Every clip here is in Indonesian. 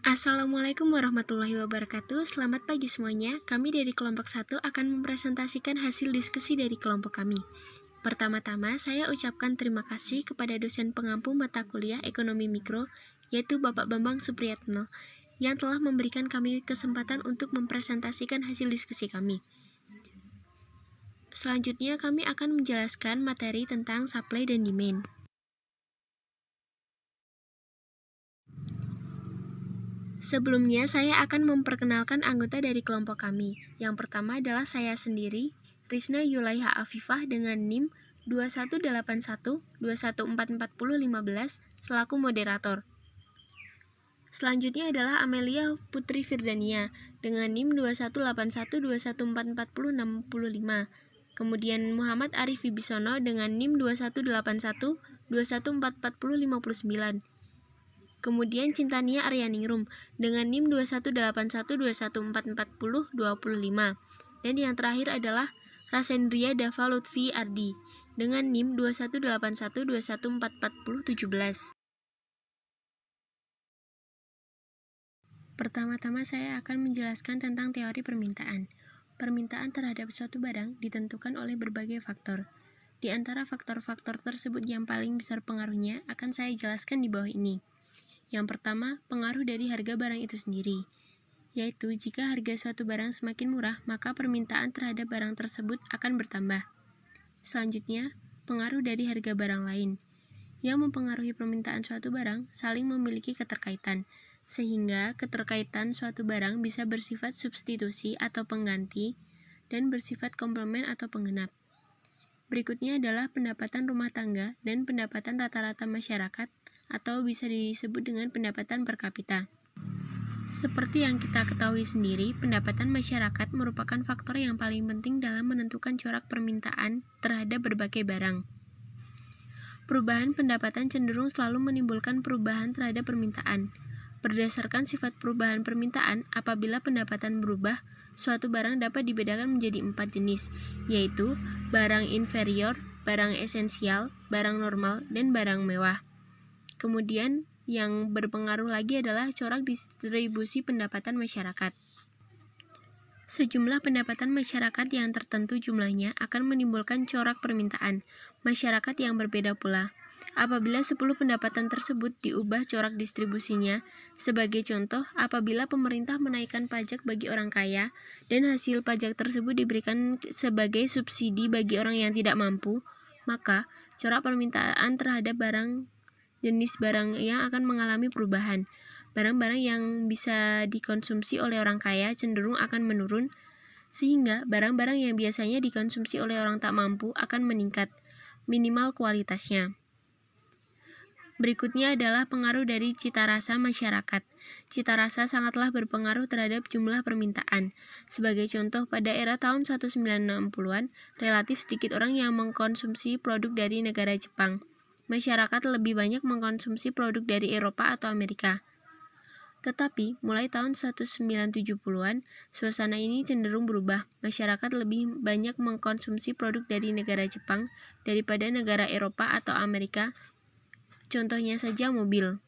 Assalamualaikum warahmatullahi wabarakatuh. Selamat pagi semuanya. Kami dari kelompok 1 akan mempresentasikan hasil diskusi dari kelompok kami. Pertama-tama, saya ucapkan terima kasih kepada dosen pengampu mata kuliah Ekonomi Mikro, yaitu Bapak Bambang Supriyatno, yang telah memberikan kami kesempatan untuk mempresentasikan hasil diskusi kami. Selanjutnya, kami akan menjelaskan materi tentang supply dan demand. Sebelumnya, saya akan memperkenalkan anggota dari kelompok kami. Yang pertama adalah saya sendiri, Rizna Yulaiha Afifah dengan NIM 218121441015 selaku moderator. Selanjutnya adalah Amelia Putri Firdania dengan NIM 218121441065. Kemudian Muhammad Arif Wibisono dengan NIM 218121441059. Kemudian Cintania Aryaningrum dengan NIM 218121444025. Dan yang terakhir adalah Rasendria Dava Lutfi Ardi dengan NIM 218121444017. Pertama-tama saya akan menjelaskan tentang teori permintaan. Permintaan terhadap suatu barang ditentukan oleh berbagai faktor. Di antara faktor-faktor tersebut yang paling besar pengaruhnya akan saya jelaskan di bawah ini. Yang pertama, pengaruh dari harga barang itu sendiri, yaitu jika harga suatu barang semakin murah, maka permintaan terhadap barang tersebut akan bertambah. Selanjutnya, pengaruh dari harga barang lain. Yang mempengaruhi permintaan suatu barang saling memiliki keterkaitan, sehingga keterkaitan suatu barang bisa bersifat substitusi atau pengganti dan bersifat komplement atau penggenap. Berikutnya adalah pendapatan rumah tangga dan pendapatan rata-rata masyarakat, atau bisa disebut dengan pendapatan per kapita. Seperti yang kita ketahui sendiri, pendapatan masyarakat merupakan faktor yang paling penting dalam menentukan corak permintaan terhadap berbagai barang. Perubahan pendapatan cenderung selalu menimbulkan perubahan terhadap permintaan. Berdasarkan sifat perubahan permintaan, apabila pendapatan berubah, suatu barang dapat dibedakan menjadi 4 jenis, yaitu barang inferior, barang esensial, barang normal, dan barang mewah. Kemudian, yang berpengaruh lagi adalah corak distribusi pendapatan masyarakat. Sejumlah pendapatan masyarakat yang tertentu jumlahnya akan menimbulkan corak permintaan masyarakat yang berbeda pula. Apabila 10 pendapatan tersebut diubah corak distribusinya, sebagai contoh, apabila pemerintah menaikkan pajak bagi orang kaya dan hasil pajak tersebut diberikan sebagai subsidi bagi orang yang tidak mampu, maka corak permintaan terhadap jenis barang yang akan mengalami perubahan. Barang-barang yang bisa dikonsumsi oleh orang kaya cenderung akan menurun, sehingga barang-barang yang biasanya dikonsumsi oleh orang tak mampu akan meningkat, minimal kualitasnya. Berikutnya adalah pengaruh dari cita rasa masyarakat. Cita rasa sangatlah berpengaruh terhadap jumlah permintaan. Sebagai contoh, pada era tahun 1960-an, relatif sedikit orang yang mengkonsumsi produk dari negara Jepang. Masyarakat lebih banyak mengkonsumsi produk dari Eropa atau Amerika. Tetapi, mulai tahun 1970-an, suasana ini cenderung berubah. Masyarakat lebih banyak mengkonsumsi produk dari negara Jepang daripada negara Eropa atau Amerika. Contohnya saja mobil.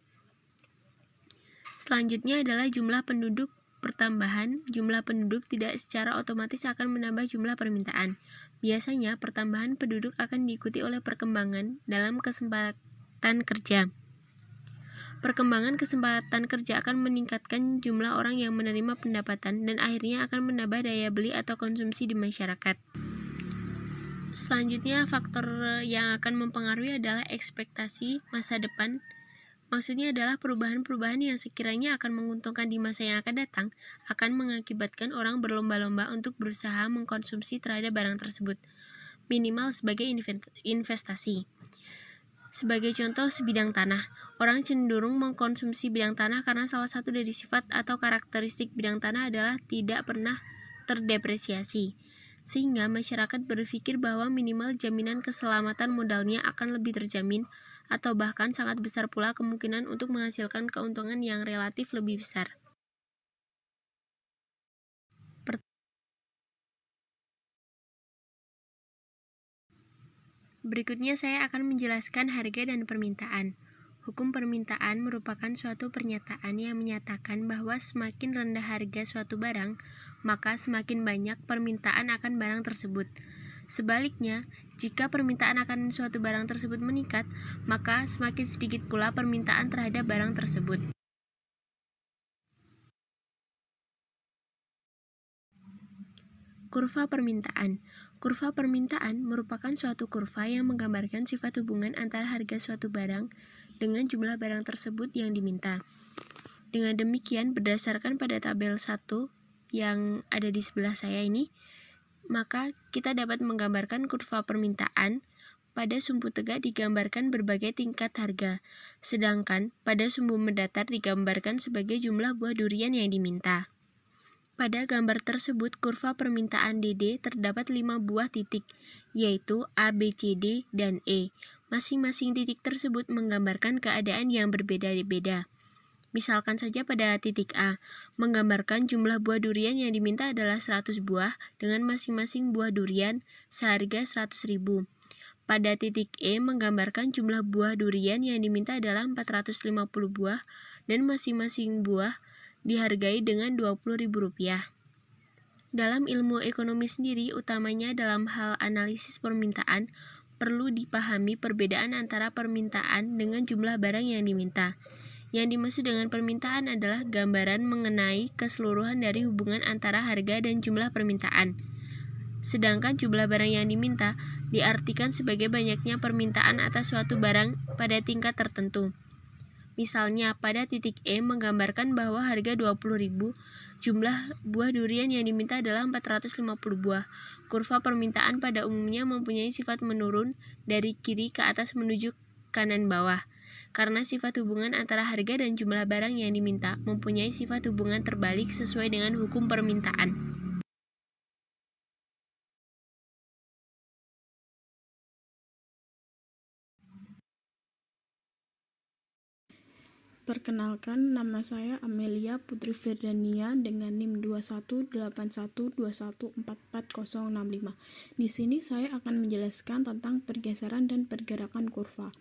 Selanjutnya adalah jumlah penduduk pertambahan. Jumlah penduduk tidak secara otomatis akan menambah jumlah permintaan. Biasanya, pertambahan penduduk akan diikuti oleh perkembangan dalam kesempatan kerja. Perkembangan kesempatan kerja akan meningkatkan jumlah orang yang menerima pendapatan dan akhirnya akan menambah daya beli atau konsumsi di masyarakat. Selanjutnya, faktor yang akan mempengaruhi adalah ekspektasi masa depan. Maksudnya adalah perubahan-perubahan yang sekiranya akan menguntungkan di masa yang akan datang, akan mengakibatkan orang berlomba-lomba untuk berusaha mengkonsumsi terhadap barang tersebut, minimal sebagai investasi. Sebagai contoh, sebidang tanah. Orang cenderung mengkonsumsi bidang tanah karena salah satu dari sifat atau karakteristik bidang tanah adalah tidak pernah terdepresiasi. Sehingga masyarakat berpikir bahwa minimal jaminan keselamatan modalnya akan lebih terjamin, atau bahkan sangat besar pula kemungkinan untuk menghasilkan keuntungan yang relatif lebih besar. Berikutnya saya akan menjelaskan harga dan permintaan. Hukum permintaan merupakan suatu pernyataan yang menyatakan bahwa semakin rendah harga suatu barang, maka semakin banyak permintaan akan barang tersebut. Sebaliknya, jika permintaan akan suatu barang tersebut meningkat, maka semakin sedikit pula permintaan terhadap barang tersebut. Kurva permintaan. Kurva permintaan merupakan suatu kurva yang menggambarkan sifat hubungan antara harga suatu barang dengan jumlah barang tersebut yang diminta. Dengan demikian, berdasarkan pada tabel 1 yang ada di sebelah saya ini, maka kita dapat menggambarkan kurva permintaan. Pada sumbu tegak digambarkan berbagai tingkat harga, sedangkan pada sumbu mendatar digambarkan sebagai jumlah buah durian yang diminta. Pada gambar tersebut, kurva permintaan DD terdapat 5 buah titik, yaitu A, B, C, D, dan E. Masing-masing titik tersebut menggambarkan keadaan yang berbeda-beda. Misalkan saja pada titik A, menggambarkan jumlah buah durian yang diminta adalah 100 buah dengan masing-masing buah durian seharga 100.000. Pada titik E, menggambarkan jumlah buah durian yang diminta adalah 450 buah dan masing-masing buah dihargai dengan Rp20.000. Dalam ilmu ekonomi sendiri, utamanya dalam hal analisis permintaan, perlu dipahami perbedaan antara permintaan dengan jumlah barang yang diminta. Yang dimaksud dengan permintaan adalah gambaran mengenai keseluruhan dari hubungan antara harga dan jumlah permintaan. Sedangkan jumlah barang yang diminta diartikan sebagai banyaknya permintaan atas suatu barang pada tingkat tertentu. Misalnya, pada titik E menggambarkan bahwa harga 20.000, jumlah buah durian yang diminta adalah 450 buah. Kurva permintaan pada umumnya mempunyai sifat menurun dari kiri ke atas menuju kanan bawah, karena sifat hubungan antara harga dan jumlah barang yang diminta mempunyai sifat hubungan terbalik sesuai dengan hukum permintaan. Perkenalkan, nama saya Amelia Putri Firdania dengan NIM 218121444065. Di sini saya akan menjelaskan tentang pergeseran dan pergerakan kurva.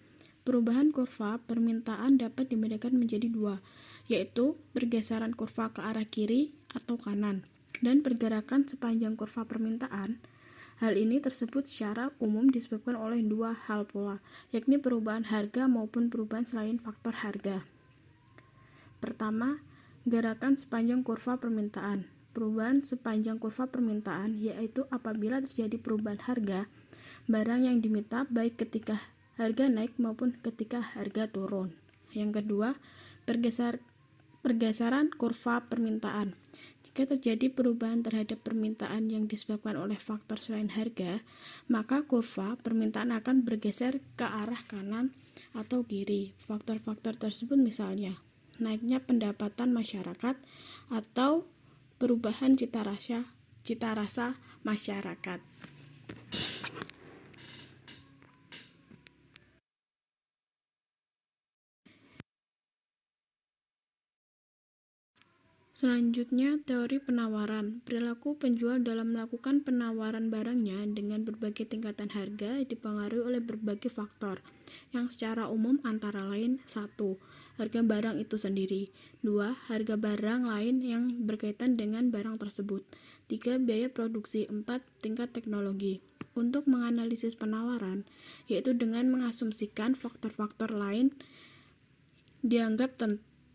Perubahan kurva permintaan dapat dibedakan menjadi dua, yaitu pergeseran kurva ke arah kiri atau kanan, dan pergerakan sepanjang kurva permintaan. Hal ini tersebut secara umum disebabkan oleh dua hal pula, yakni perubahan harga maupun perubahan selain faktor harga. Pertama, gerakan sepanjang kurva permintaan. Perubahan sepanjang kurva permintaan yaitu apabila terjadi perubahan harga barang yang diminta baik ketika harga naik maupun ketika harga turun. Yang kedua, pergeseran kurva permintaan. Jika terjadi perubahan terhadap permintaan yang disebabkan oleh faktor selain harga, maka kurva permintaan akan bergeser ke arah kanan atau kiri. Faktor-faktor tersebut misalnya naiknya pendapatan masyarakat atau perubahan cita rasa masyarakat. Selanjutnya, teori penawaran. Perilaku penjual dalam melakukan penawaran barangnya dengan berbagai tingkatan harga dipengaruhi oleh berbagai faktor, yang secara umum antara lain 1. Harga barang itu sendiri. 2. Harga barang lain yang berkaitan dengan barang tersebut. 3. Biaya produksi. 4. Tingkat teknologi. Untuk menganalisis penawaran, yaitu dengan mengasumsikan faktor-faktor lain dianggap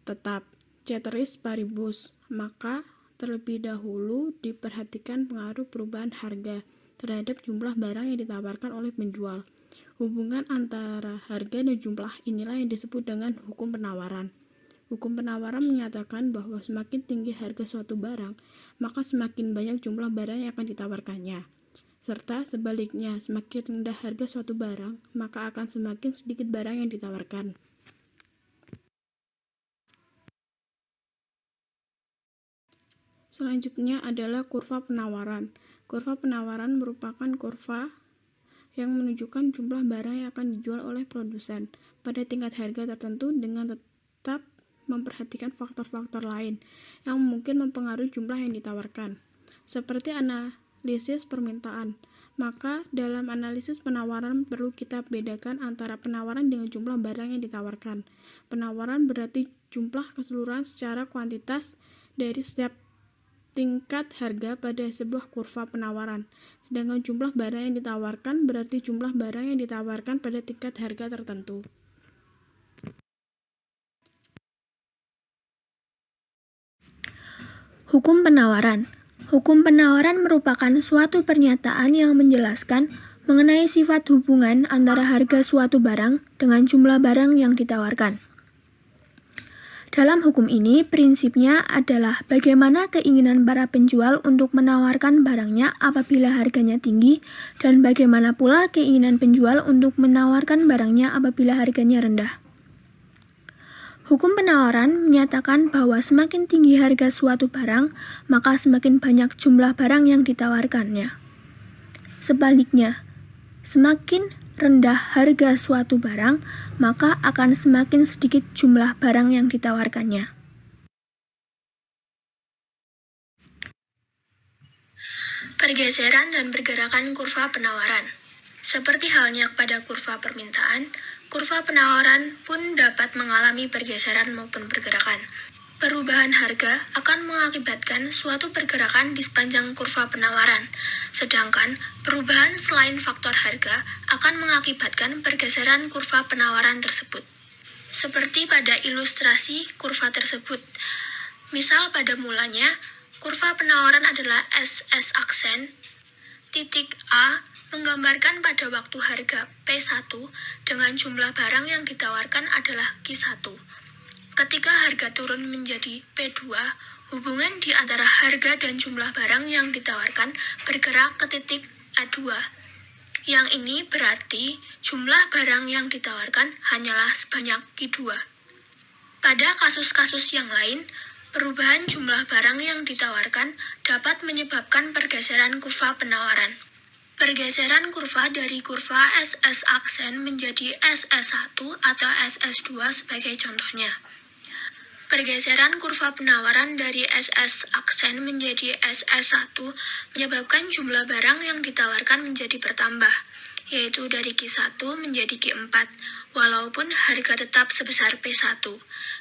tetap. Ceteris paribus, maka terlebih dahulu diperhatikan pengaruh perubahan harga terhadap jumlah barang yang ditawarkan oleh penjual. Hubungan antara harga dan jumlah inilah yang disebut dengan hukum penawaran. Hukum penawaran menyatakan bahwa semakin tinggi harga suatu barang, maka semakin banyak jumlah barang yang akan ditawarkannya. Serta sebaliknya, semakin rendah harga suatu barang, maka akan semakin sedikit barang yang ditawarkan. Selanjutnya adalah kurva penawaran. Kurva penawaran merupakan kurva yang menunjukkan jumlah barang yang akan dijual oleh produsen pada tingkat harga tertentu dengan tetap memperhatikan faktor-faktor lain yang mungkin mempengaruhi jumlah yang ditawarkan. Seperti analisis permintaan. Maka dalam analisis penawaran perlu kita bedakan antara penawaran dengan jumlah barang yang ditawarkan. Penawaran berarti jumlah keseluruhan secara kuantitas dari setiap tingkat harga pada sebuah kurva penawaran. Sedangkan jumlah barang yang ditawarkan berarti jumlah barang yang ditawarkan pada tingkat harga tertentu. Hukum penawaran. Hukum penawaran merupakan suatu pernyataan yang menjelaskan mengenai sifat hubungan antara harga suatu barang dengan jumlah barang yang ditawarkan. Dalam hukum ini, prinsipnya adalah bagaimana keinginan para penjual untuk menawarkan barangnya apabila harganya tinggi, dan bagaimana pula keinginan penjual untuk menawarkan barangnya apabila harganya rendah. Hukum penawaran menyatakan bahwa semakin tinggi harga suatu barang, maka semakin banyak jumlah barang yang ditawarkannya. Sebaliknya, semakin rendah harga suatu barang, maka akan semakin sedikit jumlah barang yang ditawarkannya. Pergeseran dan pergerakan kurva penawaran. Seperti halnya pada kurva permintaan, kurva penawaran pun dapat mengalami pergeseran maupun pergerakan. Perubahan harga akan mengakibatkan suatu pergerakan di sepanjang kurva penawaran, sedangkan perubahan selain faktor harga akan mengakibatkan pergeseran kurva penawaran tersebut. Seperti pada ilustrasi kurva tersebut. Misal pada mulanya, kurva penawaran adalah SS aksen, titik A menggambarkan pada waktu harga P1 dengan jumlah barang yang ditawarkan adalah Q1. Ketika harga turun menjadi P2, hubungan di antara harga dan jumlah barang yang ditawarkan bergerak ke titik A2. Yang ini berarti jumlah barang yang ditawarkan hanyalah sebanyak Q2. Pada kasus-kasus yang lain, perubahan jumlah barang yang ditawarkan dapat menyebabkan pergeseran kurva penawaran. Pergeseran kurva dari kurva SS aksen menjadi SS1 atau SS2 sebagai contohnya. Pergeseran kurva penawaran dari SS aksen menjadi SS1 menyebabkan jumlah barang yang ditawarkan menjadi bertambah, yaitu dari Q1 menjadi Q4, walaupun harga tetap sebesar P1.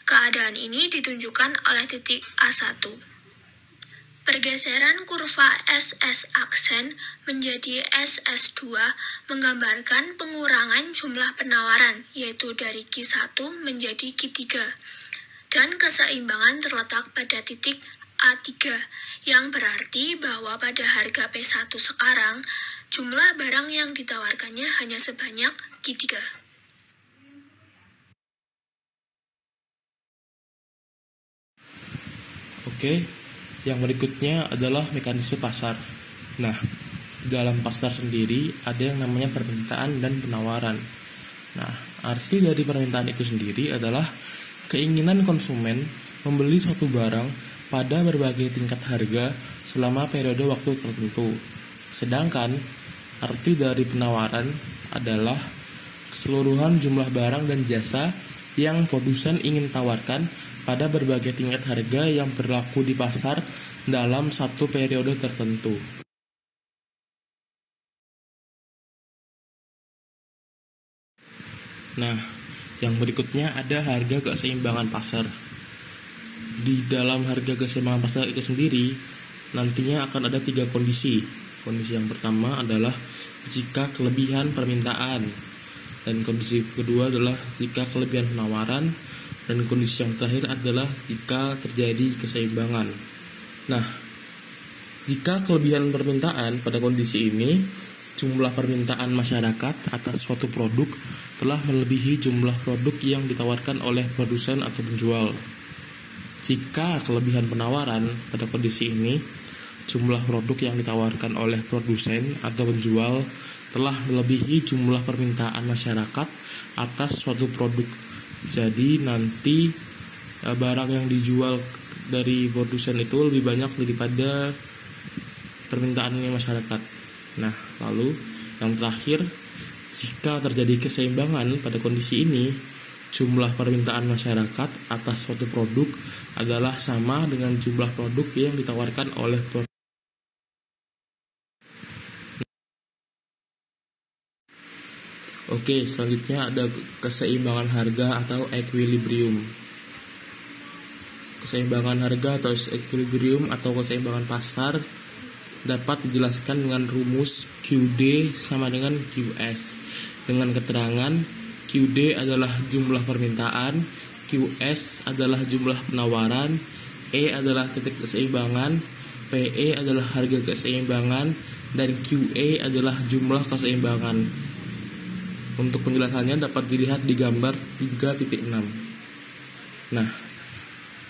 Keadaan ini ditunjukkan oleh titik A1. Pergeseran kurva SS aksen menjadi SS2 menggambarkan pengurangan jumlah penawaran, yaitu dari Q1 menjadi Q3. Dan keseimbangan terletak pada titik A3, yang berarti bahwa pada harga P1 sekarang, jumlah barang yang ditawarkannya hanya sebanyak Q3. Oke, yang berikutnya adalah mekanisme pasar. Nah, dalam pasar sendiri ada yang namanya permintaan dan penawaran. Nah, arti dari permintaan itu sendiri adalah keinginan konsumen membeli suatu barang pada berbagai tingkat harga selama periode waktu tertentu. Sedangkan arti dari penawaran adalah keseluruhan jumlah barang dan jasa yang produsen ingin tawarkan pada berbagai tingkat harga yang berlaku di pasar dalam satu periode tertentu. Nah, yang berikutnya ada harga keseimbangan pasar. Di dalam harga keseimbangan pasar itu sendiri, nantinya akan ada 3 kondisi. Kondisi yang pertama adalah jika kelebihan permintaan, dan kondisi kedua adalah jika kelebihan penawaran, dan kondisi yang terakhir adalah jika terjadi keseimbangan. Nah, jika kelebihan permintaan pada kondisi ini, jumlah permintaan masyarakat atas suatu produk telah melebihi jumlah produk yang ditawarkan oleh produsen atau penjual. Jika kelebihan penawaran pada kondisi ini, jumlah produk yang ditawarkan oleh produsen atau penjual telah melebihi jumlah permintaan masyarakat atas suatu produk. Jadi nanti barang yang dijual dari produsen itu lebih banyak daripada permintaannya masyarakat. Nah, lalu yang terakhir, jika terjadi keseimbangan pada kondisi ini, jumlah permintaan masyarakat atas suatu produk adalah sama dengan jumlah produk yang ditawarkan oleh produsen. Oke, selanjutnya ada keseimbangan harga atau equilibrium. Keseimbangan harga atau equilibrium atau keseimbangan pasar dapat dijelaskan dengan rumus QD sama dengan QS dengan keterangan QD adalah jumlah permintaan, QS adalah jumlah penawaran, E adalah titik keseimbangan, PE adalah harga keseimbangan, dan QE adalah jumlah keseimbangan. Untuk penjelasannya dapat dilihat di gambar 3.6. Nah,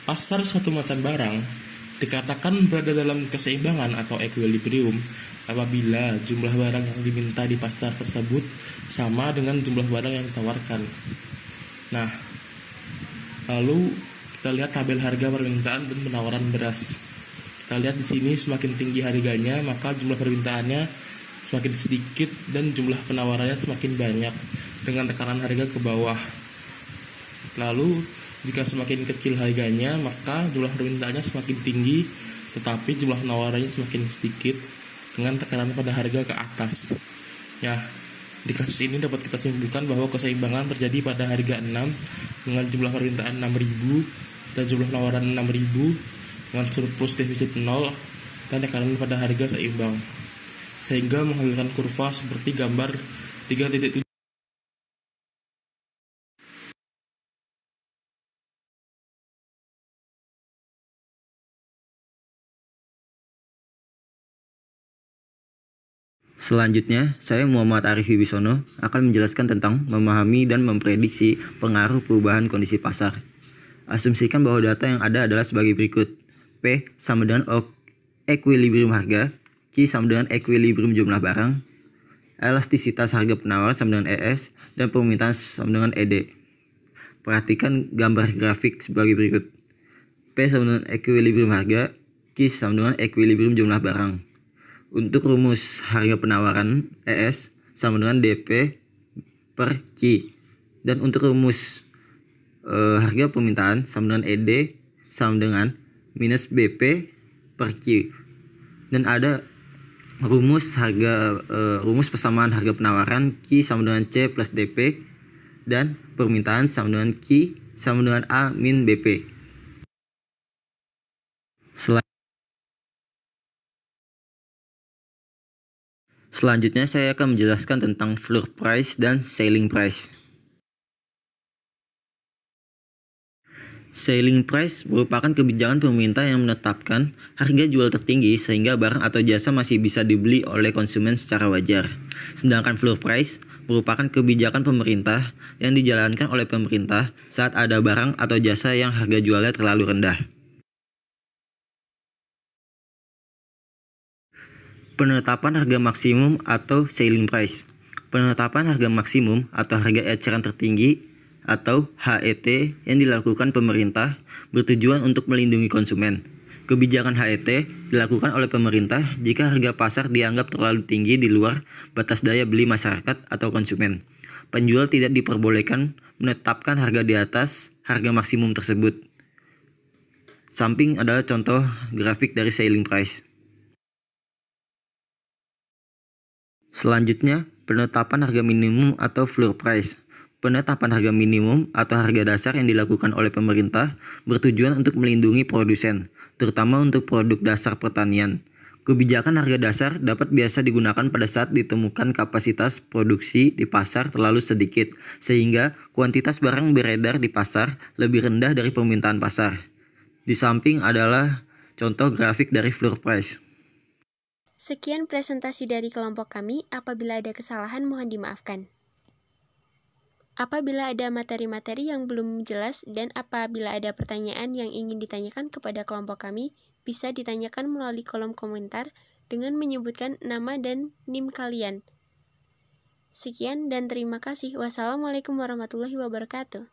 pasar suatu macam barang dikatakan berada dalam keseimbangan atau equilibrium apabila jumlah barang yang diminta di pasar tersebut sama dengan jumlah barang yang ditawarkan. Nah, lalu kita lihat tabel harga permintaan dan penawaran beras. Kita lihat di sini semakin tinggi harganya maka jumlah permintaannya semakin sedikit dan jumlah penawarannya semakin banyak dengan tekanan harga ke bawah. Lalu jika semakin kecil harganya, maka jumlah permintaannya semakin tinggi, tetapi jumlah penawarannya semakin sedikit dengan tekanan pada harga ke atas. Ya, di kasus ini dapat kita simpulkan bahwa keseimbangan terjadi pada harga 6 dengan jumlah permintaan 6.000 dan jumlah penawaran 6.000 dengan surplus defisit 0 dan tekanan pada harga seimbang. Sehingga menghasilkan kurva seperti gambar 3.7. Selanjutnya, saya Muhammad Arif Wibisono akan menjelaskan tentang memahami dan memprediksi pengaruh perubahan kondisi pasar. Asumsikan bahwa data yang ada adalah sebagai berikut. P sama dengan equilibrium harga, Q sama dengan equilibrium jumlah barang, elastisitas harga penawar sama dengan ES, dan permintaan sama dengan ED. Perhatikan gambar grafik sebagai berikut. P sama dengan equilibrium harga, Q sama dengan equilibrium jumlah barang. Untuk rumus harga penawaran ES sama dengan DP per Q. Dan untuk rumus harga permintaan sama dengan ED sama dengan minus BP per Q. Dan ada rumus persamaan harga penawaran Q sama dengan C plus DP dan permintaan sama dengan Q sama dengan A min BP. Selanjutnya saya akan menjelaskan tentang floor price dan selling price. Selling price merupakan kebijakan pemerintah yang menetapkan harga jual tertinggi sehingga barang atau jasa masih bisa dibeli oleh konsumen secara wajar. Sedangkan floor price merupakan kebijakan pemerintah yang dijalankan oleh pemerintah saat ada barang atau jasa yang harga jualnya terlalu rendah. Penetapan harga maksimum atau selling price. Penetapan harga maksimum atau harga eceran tertinggi atau HET yang dilakukan pemerintah bertujuan untuk melindungi konsumen. Kebijakan HET dilakukan oleh pemerintah jika harga pasar dianggap terlalu tinggi di luar batas daya beli masyarakat atau konsumen. Penjual tidak diperbolehkan menetapkan harga di atas harga maksimum tersebut. Samping adalah contoh grafik dari selling price. Selanjutnya, penetapan harga minimum atau floor price. Penetapan harga minimum atau harga dasar yang dilakukan oleh pemerintah bertujuan untuk melindungi produsen, terutama untuk produk dasar pertanian. Kebijakan harga dasar dapat biasa digunakan pada saat ditemukan kapasitas produksi di pasar terlalu sedikit, sehingga kuantitas barang beredar di pasar lebih rendah dari permintaan pasar. Di samping adalah contoh grafik dari floor price. Sekian presentasi dari kelompok kami. Apabila ada kesalahan mohon dimaafkan. Apabila ada materi-materi yang belum jelas dan apabila ada pertanyaan yang ingin ditanyakan kepada kelompok kami, bisa ditanyakan melalui kolom komentar dengan menyebutkan nama dan NIM kalian. Sekian dan terima kasih. Wassalamualaikum warahmatullahi wabarakatuh.